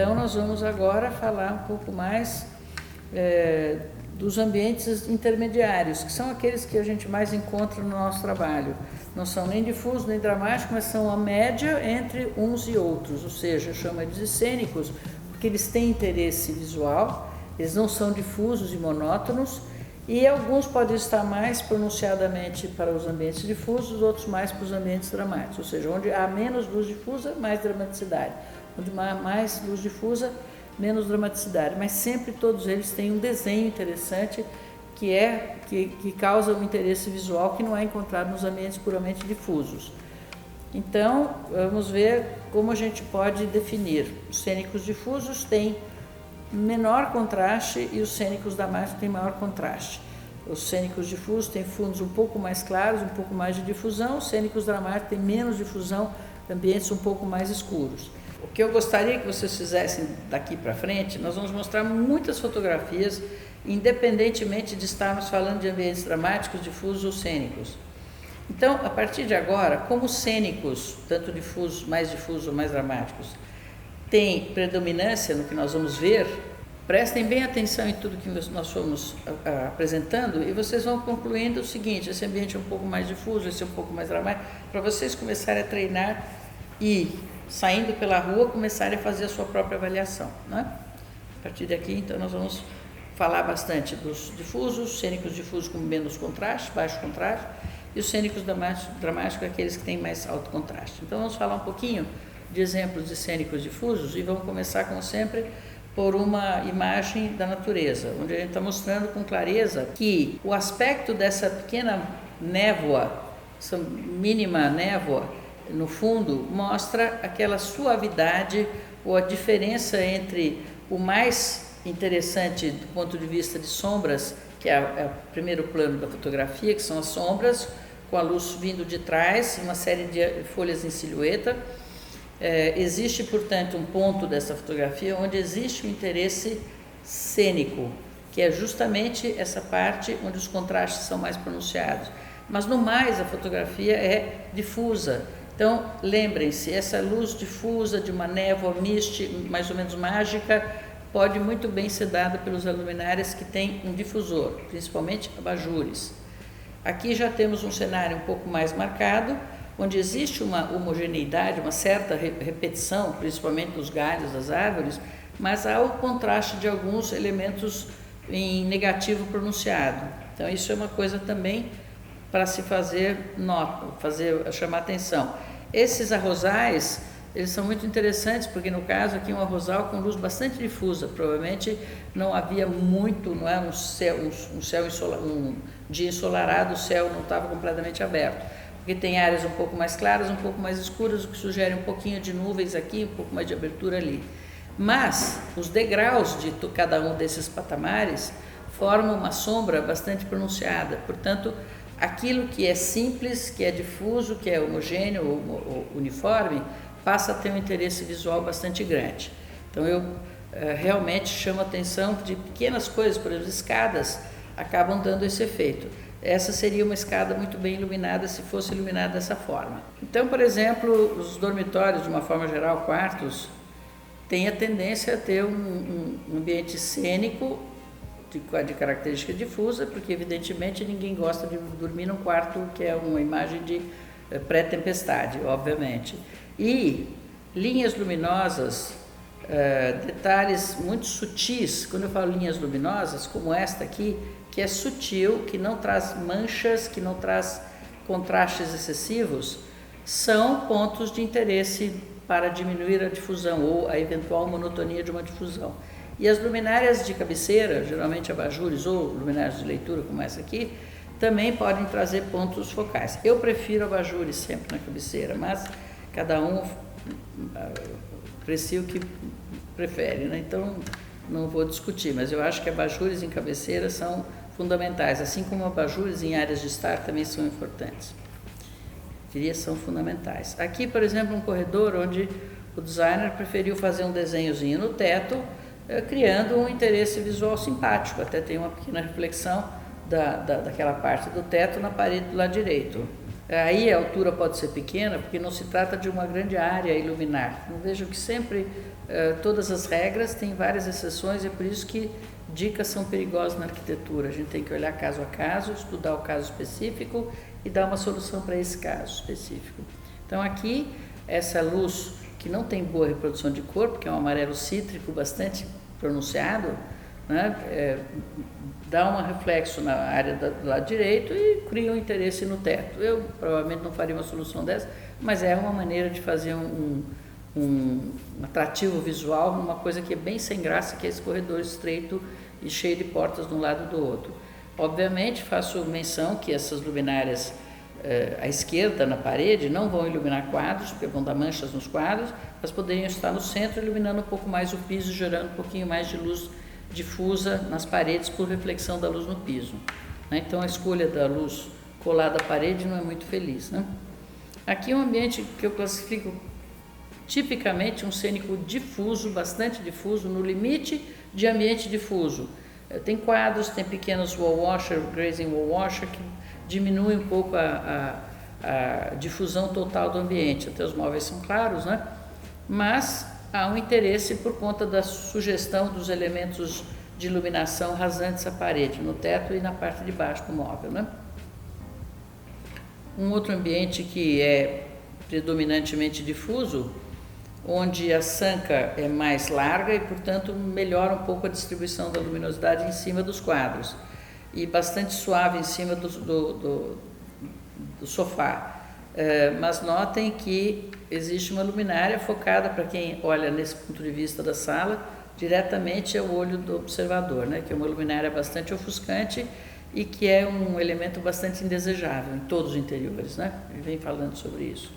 Então nós vamos agora falar um pouco mais dos ambientes intermediários, que são aqueles que a gente mais encontra no nosso trabalho. Não são nem difusos nem dramáticos, mas são a média entre uns e outros, ou seja, chama de cênicos, porque eles têm interesse visual, eles não são difusos e monótonos, e alguns podem estar mais pronunciadamente para os ambientes difusos, outros mais para os ambientes dramáticos, ou seja, onde há menos luz difusa, mais dramaticidade, onde há mais luz difusa, menos dramaticidade, mas sempre todos eles têm um desenho interessante que causa um interesse visual que não é encontrado nos ambientes puramente difusos. Então, vamos ver como a gente pode definir. Os cênicos difusos têm menor contraste e os cênicos dramáticos têm maior contraste. Os cênicos difusos têm fundos um pouco mais claros, um pouco mais de difusão, os cênicos dramáticos têm menos difusão, ambientes um pouco mais escuros. O que eu gostaria que vocês fizessem daqui para frente, nós vamos mostrar muitas fotografias, independentemente de estarmos falando de ambientes dramáticos, difusos ou cênicos. Então, a partir de agora, como os cênicos, tanto difusos, mais difusos ou mais dramáticos, têm predominância no que nós vamos ver, prestem bem atenção em tudo que nós fomos apresentando e vocês vão concluindo o seguinte: esse ambiente é um pouco mais difuso, esse é um pouco mais dramático, para vocês começarem a treinar e, saindo pela rua, começarem a fazer a sua própria avaliação, né? A partir daqui, então, nós vamos falar bastante dos difusos, cênicos difusos com menos contraste, baixo contraste, e os cênicos dramáticos, aqueles que têm mais alto contraste. Então, vamos falar um pouquinho de exemplos de cênicos difusos e vamos começar, como sempre, por uma imagem da natureza, onde a gente está mostrando com clareza que o aspecto dessa pequena névoa, essa mínima névoa no fundo, mostra aquela suavidade ou a diferença entre o mais interessante do ponto de vista de sombras, que é o primeiro plano da fotografia, que são as sombras, com a luz vindo de trás, uma série de folhas em silhueta. Existe, portanto, um ponto dessa fotografia onde existe um interesse cênico, que é justamente essa parte onde os contrastes são mais pronunciados. Mas, no mais, a fotografia é difusa. Então, lembrem-se, essa luz difusa de uma névoa mais ou menos mágica, pode muito bem ser dada pelos luminárias que têm um difusor, principalmente abajures. Aqui já temos um cenário um pouco mais marcado, onde existe uma homogeneidade, uma certa repetição, principalmente dos galhos das árvores, mas há o contraste de alguns elementos em negativo pronunciado. Então, isso é uma coisa também para se fazer chamar atenção. Esses arrozais, eles são muito interessantes, porque no caso aqui um arrozal com luz bastante difusa, provavelmente não havia muito, não é um dia ensolarado, o céu não estava completamente aberto, porque tem áreas um pouco mais claras, um pouco mais escuras, o que sugere um pouquinho de nuvens aqui, um pouco mais de abertura ali. Mas os degraus de cada um desses patamares formam uma sombra bastante pronunciada, portanto, aquilo que é simples, que é difuso, que é homogêneo ou uniforme, passa a ter um interesse visual bastante grande. Então, eu realmente chamo a atenção de pequenas coisas, por exemplo, escadas acabam dando esse efeito. Essa seria uma escada muito bem iluminada se fosse iluminada dessa forma. Então, por exemplo, os dormitórios, de uma forma geral, quartos, têm a tendência a ter um ambiente cênico de característica difusa, porque evidentemente ninguém gosta de dormir num quarto que é uma imagem de pré-tempestade, obviamente. E linhas luminosas, detalhes muito sutis. Quando eu falo linhas luminosas, como esta aqui, que é sutil, que não traz manchas, que não traz contrastes excessivos, são pontos de interesse para diminuir a difusão ou a eventual monotonia de uma difusão. E as luminárias de cabeceira, geralmente abajures ou luminárias de leitura, como essa aqui, também podem trazer pontos focais. Eu prefiro abajures sempre na cabeceira, mas cada um aprecia o que prefere, né? Então não vou discutir, mas eu acho que abajures em cabeceira são fundamentais, assim como abajures em áreas de estar também são importantes. Diria são fundamentais. Aqui, por exemplo, um corredor onde o designer preferiu fazer um desenhozinho no teto, criando um interesse visual simpático. Até tem uma pequena reflexão daquela parte do teto na parede do lado direito. Aí a altura pode ser pequena, porque não se trata de uma grande área a iluminar. Não vejo que sempre todas as regras, tem várias exceções, é por isso que dicas são perigosas na arquitetura. A gente tem que olhar caso a caso, estudar o caso específico e dar uma solução para esse caso específico. Então aqui, essa luz que não tem boa reprodução de cor, porque é um amarelo cítrico bastante pronunciado, né? Dá um reflexo na área do lado direito e cria um interesse no teto. Eu provavelmente não faria uma solução dessa, mas é uma maneira de fazer um atrativo visual numa coisa que é bem sem graça, que é esse corredor estreito e cheio de portas de um lado do outro. Obviamente, faço menção que essas luminárias à esquerda na parede não vão iluminar quadros, porque vão dar manchas nos quadros, mas poderiam estar no centro iluminando um pouco mais o piso, gerando um pouquinho mais de luz difusa nas paredes por reflexão da luz no piso, né? Então a escolha da luz colada à parede não é muito feliz, né? Aqui é um ambiente que eu classifico tipicamente um cênico difuso, bastante difuso, no limite de ambiente difuso. Tem quadros, tem pequenos wall washer, grazing wall washer, que diminuem um pouco a difusão total do ambiente. Até os móveis são claros, né? Mas há um interesse por conta da sugestão dos elementos de iluminação rasantes à parede, no teto e na parte de baixo do móvel, né? Um outro ambiente que é predominantemente difuso, onde a sanca é mais larga e, portanto, melhora um pouco a distribuição da luminosidade em cima dos quadros e bastante suave em cima do sofá. Mas notem que existe uma luminária focada, para quem olha nesse ponto de vista da sala, diretamente ao olho do observador, né? Que é uma luminária bastante ofuscante e que é um elemento bastante indesejável em todos os interiores, né? Ele vem falando sobre isso.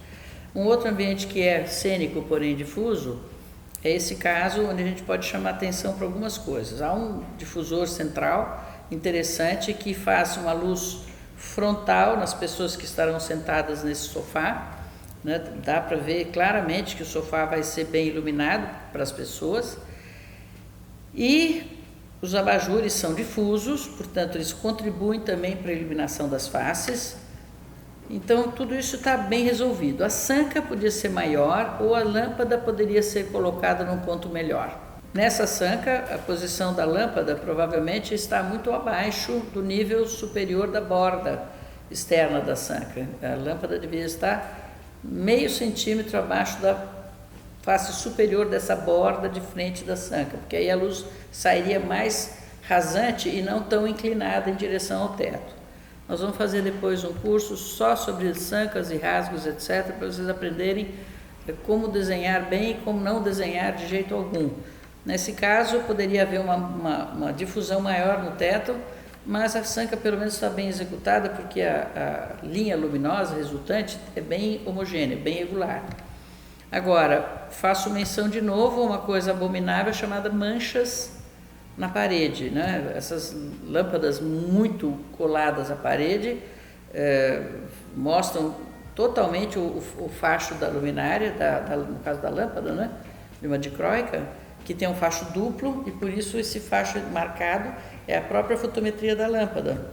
Um outro ambiente que é cênico, porém difuso, é esse caso onde a gente pode chamar atenção para algumas coisas. Há um difusor central interessante que faz uma luz frontal nas pessoas que estarão sentadas nesse sofá, né? Dá para ver claramente que o sofá vai ser bem iluminado para as pessoas. E os abajures são difusos, portanto eles contribuem também para a iluminação das faces. Então tudo isso está bem resolvido. A sanca podia ser maior ou a lâmpada poderia ser colocada num ponto melhor. Nessa sanca, a posição da lâmpada provavelmente está muito abaixo do nível superior da borda externa da sanca. A lâmpada deveria estar meio centímetro abaixo da face superior dessa borda de frente da sanca, porque aí a luz sairia mais rasante e não tão inclinada em direção ao teto. Nós vamos fazer depois um curso só sobre sancas e rasgos, etc., para vocês aprenderem como desenhar bem e como não desenhar de jeito algum. Nesse caso, poderia haver uma difusão maior no teto, mas a sanca pelo menos está bem executada, porque a linha luminosa resultante é bem homogênea, bem regular. Agora, faço menção de novo a uma coisa abominável chamada manchas na parede, né? Essas lâmpadas muito coladas à parede mostram totalmente o facho da luminária, no caso da lâmpada, né? De uma dicróica, que tem um facho duplo e por isso esse facho marcado é a própria fotometria da lâmpada.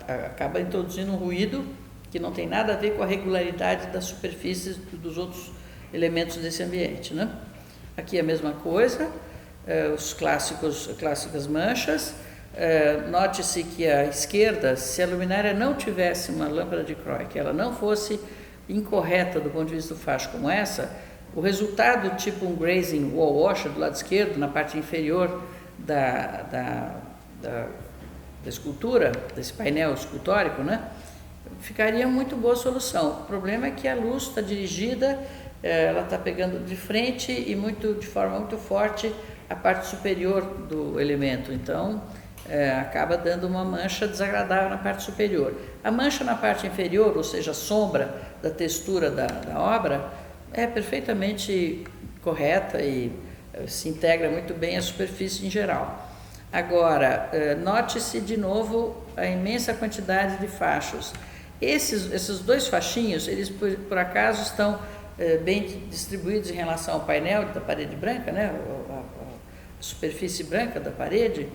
Acaba introduzindo um ruído que não tem nada a ver com a regularidade das superfícies dos outros elementos desse ambiente, né? Aqui é a mesma coisa, as clássicas manchas. Note-se que à esquerda, se a luminária não tivesse uma lâmpada de Croy, que ela não fosse incorreta do ponto de vista do facho como essa, o resultado, tipo um grazing wall washer do lado esquerdo, na parte inferior da escultura, desse painel escultórico, né? Ficaria muito boa solução. O problema é que a luz está dirigida, ela está pegando de frente e de forma muito forte a parte superior do elemento, então acaba dando uma mancha desagradável na parte superior. A mancha na parte inferior, ou seja, a sombra da textura da obra, é perfeitamente correta e se integra muito bem à superfície em geral. Agora, note-se de novo a imensa quantidade de fachos. Esses dois fachinhos, eles por acaso estão bem distribuídos em relação ao painel da parede branca, né? A superfície branca da parede,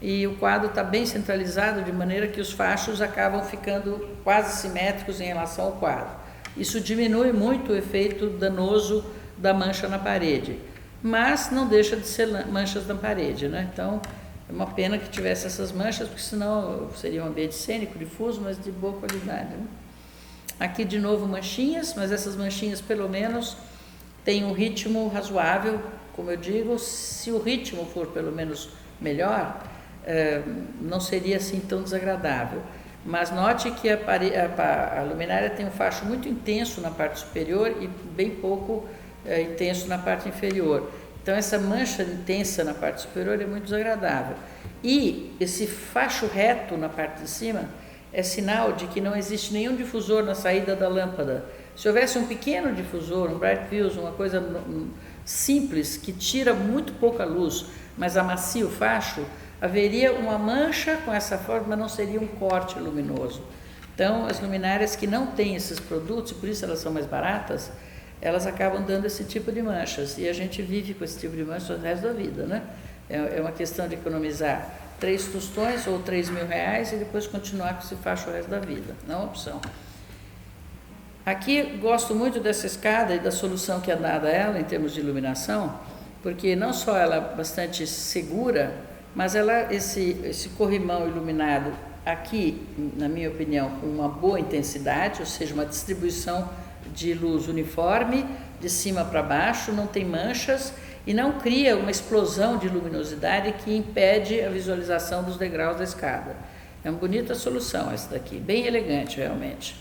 e o quadro está bem centralizado de maneira que os fachos acabam ficando quase simétricos em relação ao quadro. Isso diminui muito o efeito danoso da mancha na parede, mas não deixa de ser manchas na parede, né? Então, é uma pena que tivesse essas manchas, porque senão seria um ambiente cênico, difuso, mas de boa qualidade, né? Aqui de novo manchinhas, mas essas manchinhas pelo menos têm um ritmo razoável, como eu digo. Se o ritmo for pelo menos melhor, não seria assim tão desagradável. Mas note que a luminária tem um facho muito intenso na parte superior e bem pouco intenso na parte inferior. Então essa mancha intensa na parte superior é muito desagradável. E esse facho reto na parte de cima é sinal de que não existe nenhum difusor na saída da lâmpada. Se houvesse um pequeno difusor, um bright fuse, uma coisa simples, que tira muito pouca luz, mas amacia o facho, haveria uma mancha com essa forma, mas não seria um corte luminoso. Então, as luminárias que não têm esses produtos, e por isso elas são mais baratas, elas acabam dando esse tipo de manchas. E a gente vive com esse tipo de manchas o resto da vida, né? É uma questão de economizar 3 tostões ou 3.000 reais e depois continuar com esse facho o resto da vida. Não é uma opção. Aqui gosto muito dessa escada e da solução que é dada a ela em termos de iluminação, porque não só ela é bastante segura, mas ela, esse corrimão iluminado aqui, na minha opinião, com uma boa intensidade, ou seja, uma distribuição de luz uniforme, de cima para baixo, não tem manchas e não cria uma explosão de luminosidade que impede a visualização dos degraus da escada. É uma bonita solução essa daqui, bem elegante realmente.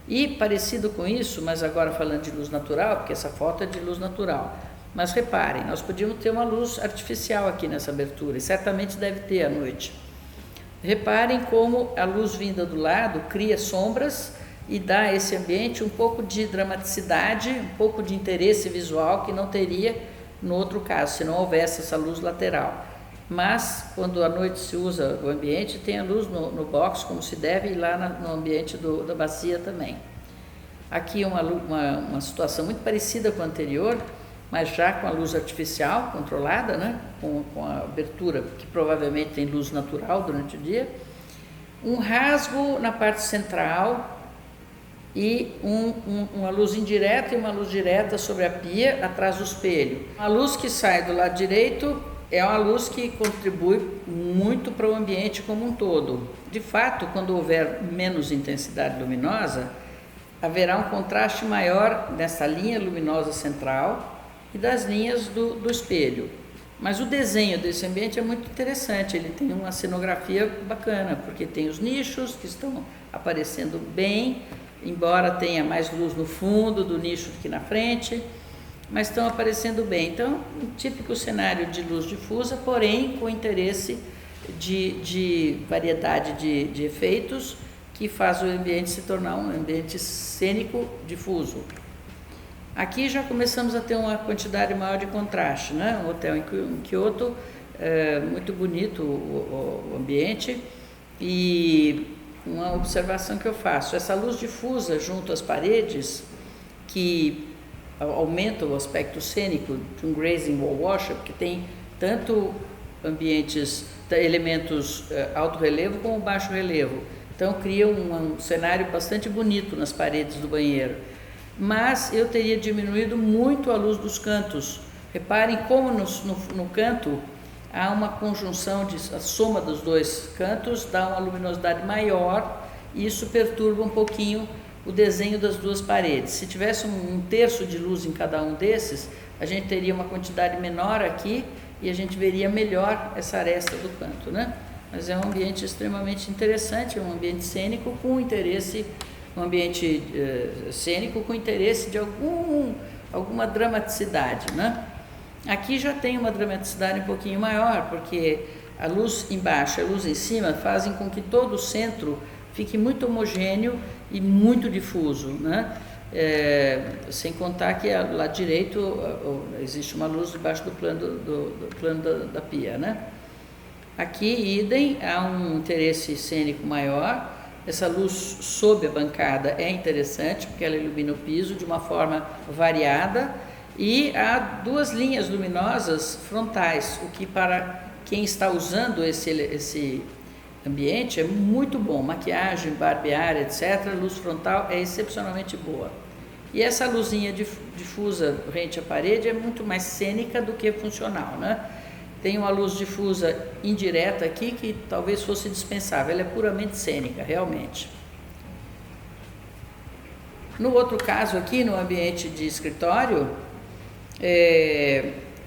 E parecido com isso, mas agora falando de luz natural, porque essa foto é de luz natural. Mas reparem, nós podíamos ter uma luz artificial aqui nessa abertura, e certamente deve ter à noite. Reparem como a luz vinda do lado cria sombras e dá a esse ambiente um pouco de dramaticidade, um pouco de interesse visual que não teria no outro caso, se não houvesse essa luz lateral. Mas, quando à noite se usa o ambiente, tem a luz no box, como se deve, e lá no ambiente da bacia também. Aqui uma situação muito parecida com a anterior, mas já com a luz artificial controlada, né? com a abertura, que provavelmente tem luz natural durante o dia. Um rasgo na parte central e uma luz indireta e uma luz direta sobre a pia, atrás do espelho. A luz que sai do lado direito é uma luz que contribui muito para o ambiente como um todo. De fato, quando houver menos intensidade luminosa, haverá um contraste maior nessa linha luminosa central e das linhas do espelho. Mas o desenho desse ambiente é muito interessante, ele tem uma cenografia bacana, porque tem os nichos que estão aparecendo bem, embora tenha mais luz no fundo do nicho do que na frente, mas estão aparecendo bem. Então, um típico cenário de luz difusa, porém com interesse de variedade de efeitos, que faz o ambiente se tornar um ambiente cênico difuso. Aqui já começamos a ter uma quantidade maior de contraste, né? Um hotel em Kyoto, muito bonito o ambiente. E uma observação que eu faço, essa luz difusa junto às paredes, que aumenta o aspecto cênico de um grazing wall washer, porque tem tanto elementos alto relevo como baixo relevo. Então cria um cenário bastante bonito nas paredes do banheiro. Mas eu teria diminuído muito a luz dos cantos. Reparem como no canto há uma conjunção, a soma dos dois cantos dá uma luminosidade maior e isso perturba um pouquinho o desenho das duas paredes. Se tivesse um terço de luz em cada um desses, a gente teria uma quantidade menor aqui e a gente veria melhor essa aresta do canto, né? Mas é um ambiente extremamente interessante, é um ambiente cênico com interesse, um ambiente cênico com interesse de alguma dramaticidade, né? Aqui já tem uma dramaticidade um pouquinho maior, porque a luz embaixo e a luz em cima fazem com que todo o centro fique muito homogêneo e muito difuso, né? Sem contar que lá lado direito existe uma luz debaixo do plano da pia, né? Aqui, idem, há um interesse cênico maior. Essa luz sob a bancada é interessante, porque ela ilumina o piso de uma forma variada, e há duas linhas luminosas frontais, o que para quem está usando esse ambiente é muito bom. Maquiagem, barbear, etc., a luz frontal é excepcionalmente boa. E essa luzinha difusa rente à parede é muito mais cênica do que funcional, né? Tem uma luz difusa indireta aqui que talvez fosse dispensável, ela é puramente cênica, realmente. No outro caso aqui, no ambiente de escritório,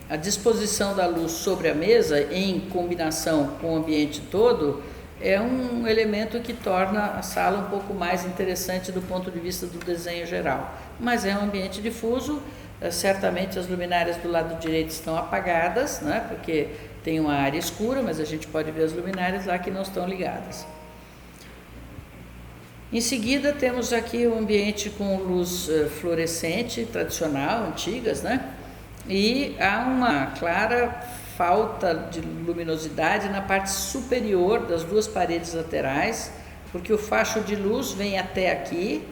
a disposição da luz sobre a mesa, em combinação com o ambiente todo, é um elemento que torna a sala um pouco mais interessante do ponto de vista do desenho geral. Mas é um ambiente difuso, certamente as luminárias do lado direito estão apagadas, né, porque tem uma área escura, mas a gente pode ver as luminárias lá que não estão ligadas. Em seguida, temos aqui o ambiente com luz fluorescente, tradicional, antigas, né? E há uma clara falta de luminosidade na parte superior das duas paredes laterais, porque o facho de luz vem até aqui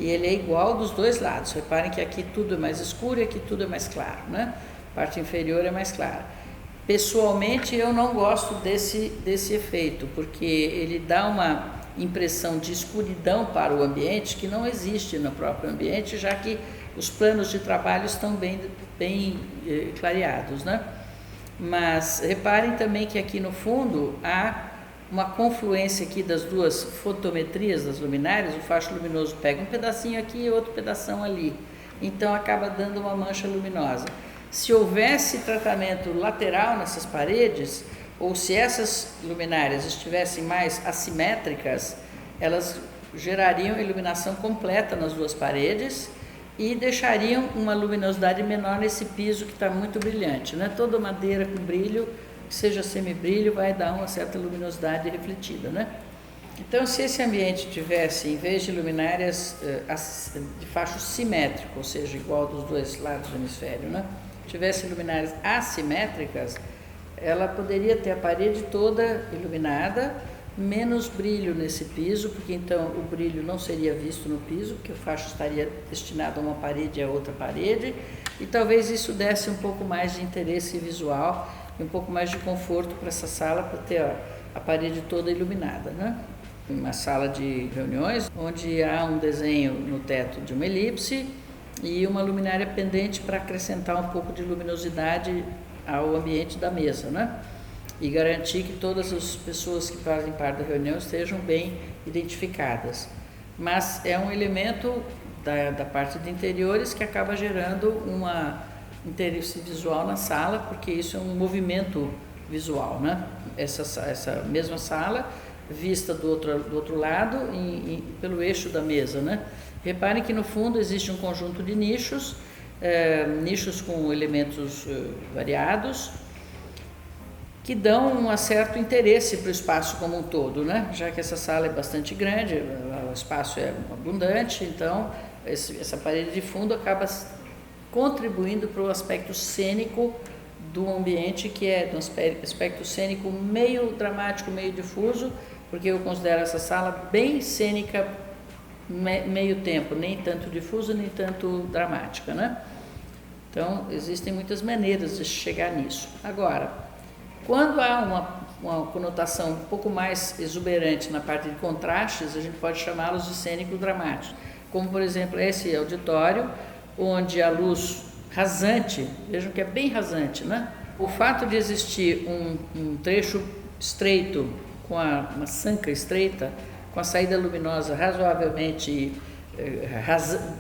e ele é igual dos dois lados. Reparem que aqui tudo é mais escuro e aqui tudo é mais claro, né? A parte inferior é mais clara. Pessoalmente, eu não gosto desse efeito, porque ele dá uma impressão de escuridão para o ambiente que não existe no próprio ambiente, já que os planos de trabalho estão bem clareados, né? Mas reparem também que aqui no fundo há uma confluência aqui das duas fotometrias das luminárias, o facho luminoso pega um pedacinho aqui e outro pedação ali, então acaba dando uma mancha luminosa. Se houvesse tratamento lateral nessas paredes, ou se essas luminárias estivessem mais assimétricas, elas gerariam iluminação completa nas duas paredes e deixariam uma luminosidade menor nesse piso que está muito brilhante, né? Toda madeira com brilho, que seja semibrilho, vai dar uma certa luminosidade refletida, né? Então, se esse ambiente tivesse, em vez de luminárias de facho simétrico, ou seja, igual dos dois lados do hemisfério, né? Tivesse luminárias assimétricas, ela poderia ter a parede toda iluminada, menos brilho nesse piso, porque então o brilho não seria visto no piso, porque o facho estaria destinado a uma parede e a outra parede, e talvez isso desse um pouco mais de interesse visual e um pouco mais de conforto para essa sala, para ter a parede toda iluminada, né? Uma sala de reuniões, onde há um desenho no teto de uma elipse e uma luminária pendente para acrescentar um pouco de luminosidade ao ambiente da mesa, né? E garantir que todas as pessoas que fazem parte da reunião estejam bem identificadas. Mas é um elemento da parte de interiores que acaba gerando um interesse visual na sala, porque isso é um movimento visual, né? Essa mesma sala vista do outro lado pelo eixo da mesa, né? Reparem que no fundo existe um conjunto de nichos, nichos com elementos variados, que dão um certo interesse para o espaço como um todo, né? Já que essa sala é bastante grande, o espaço é abundante, então essa parede de fundo acaba contribuindo para o aspecto cênico do ambiente, que é um aspecto cênico meio dramático, meio difuso, porque eu considero essa sala bem cênica, meio tempo, nem tanto difusa, nem tanto dramática, né? Então, existem muitas maneiras de chegar nisso. Agora, quando há uma conotação um pouco mais exuberante na parte de contrastes, a gente pode chamá-los de cênico-dramáticos, como, por exemplo, esse auditório, onde a luz rasante, vejam que é bem rasante, né? O fato de existir um trecho estreito, com uma sanca estreita, com a saída luminosa razoavelmente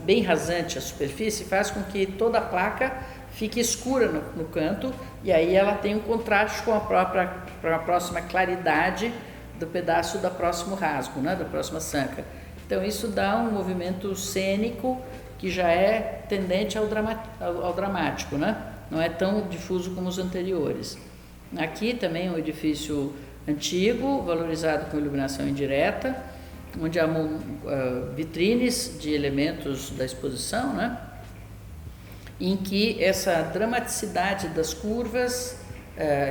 bem rasante a superfície, faz com que toda a placa fique escura no canto, e aí ela tem um contraste com a próxima claridade do pedaço da próximo rasgo, né, da próxima sanca. Então isso dá um movimento cênico que já é tendente ao dramático, né? Não é tão difuso como os anteriores. Aqui também um edifício antigo, valorizado com iluminação indireta, onde há vitrines de elementos da exposição, né? Em que essa dramaticidade das curvas,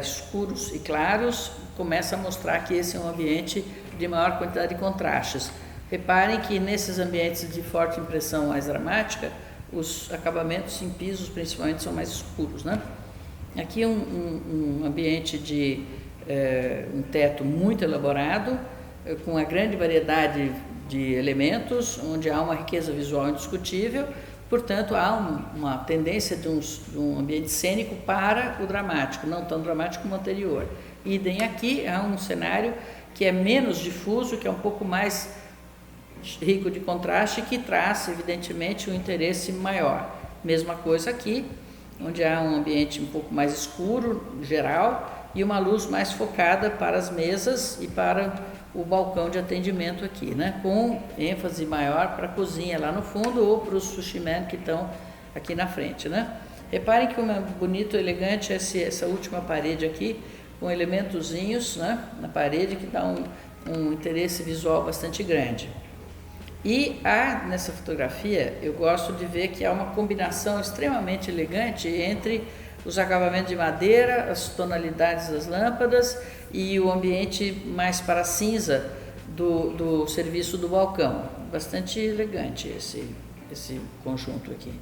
escuros e claros, começa a mostrar que esse é um ambiente de maior quantidade de contrastes. Reparem que nesses ambientes de forte impressão mais dramática, os acabamentos em pisos principalmente são mais escuros, né? Aqui um ambiente de um teto muito elaborado, com uma grande variedade de elementos, onde há uma riqueza visual indiscutível, Portanto, há uma tendência de um ambiente cênico para o dramático, não tão dramático como o anterior. Idem aqui, há um cenário que é menos difuso, que é um pouco mais rico de contraste, que traz, evidentemente, um interesse maior. Mesma coisa aqui, onde há um ambiente um pouco mais escuro, geral, e uma luz mais focada para as mesas e para o balcão de atendimento aqui, né? Com ênfase maior para a cozinha lá no fundo ou para os sushi men que estão aqui na frente, né? Reparem que é bonito, elegante essa última parede aqui, com elementozinhos, né, na parede, que dá um interesse visual bastante grande. E nessa fotografia, eu gosto de ver que há uma combinação extremamente elegante entre os acabamentos de madeira, as tonalidades das lâmpadas e o ambiente mais para cinza do serviço do balcão. Bastante elegante esse conjunto aqui.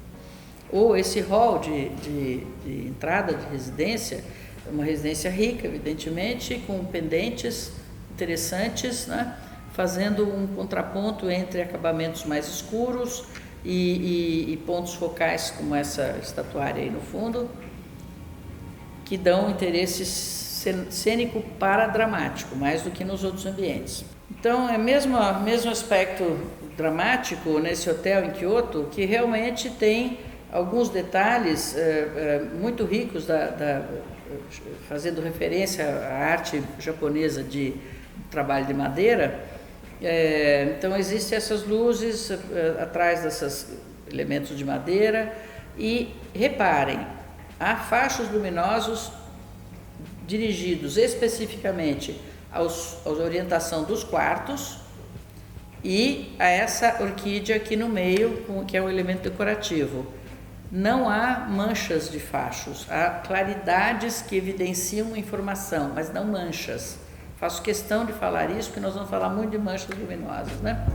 Ou esse hall de entrada de residência, uma residência rica, evidentemente, com pendentes interessantes, né? Fazendo um contraponto entre acabamentos mais escuros e pontos focais, como essa estatuária aí no fundo, que dão interesse cênico para dramático, mais do que nos outros ambientes. Então, é mesmo aspecto dramático nesse hotel em Kyoto, que realmente tem alguns detalhes muito ricos, fazendo referência à arte japonesa de trabalho de madeira. Então existem essas luzes atrás desses elementos de madeira e reparem, há fachos luminosos dirigidos especificamente à orientação dos quartos e a essa orquídea aqui no meio, que é um elemento decorativo. Não há manchas de fachos, há claridades que evidenciam informação, mas não manchas. Faço questão de falar isso, porque nós vamos falar muito de manchas luminosas, né?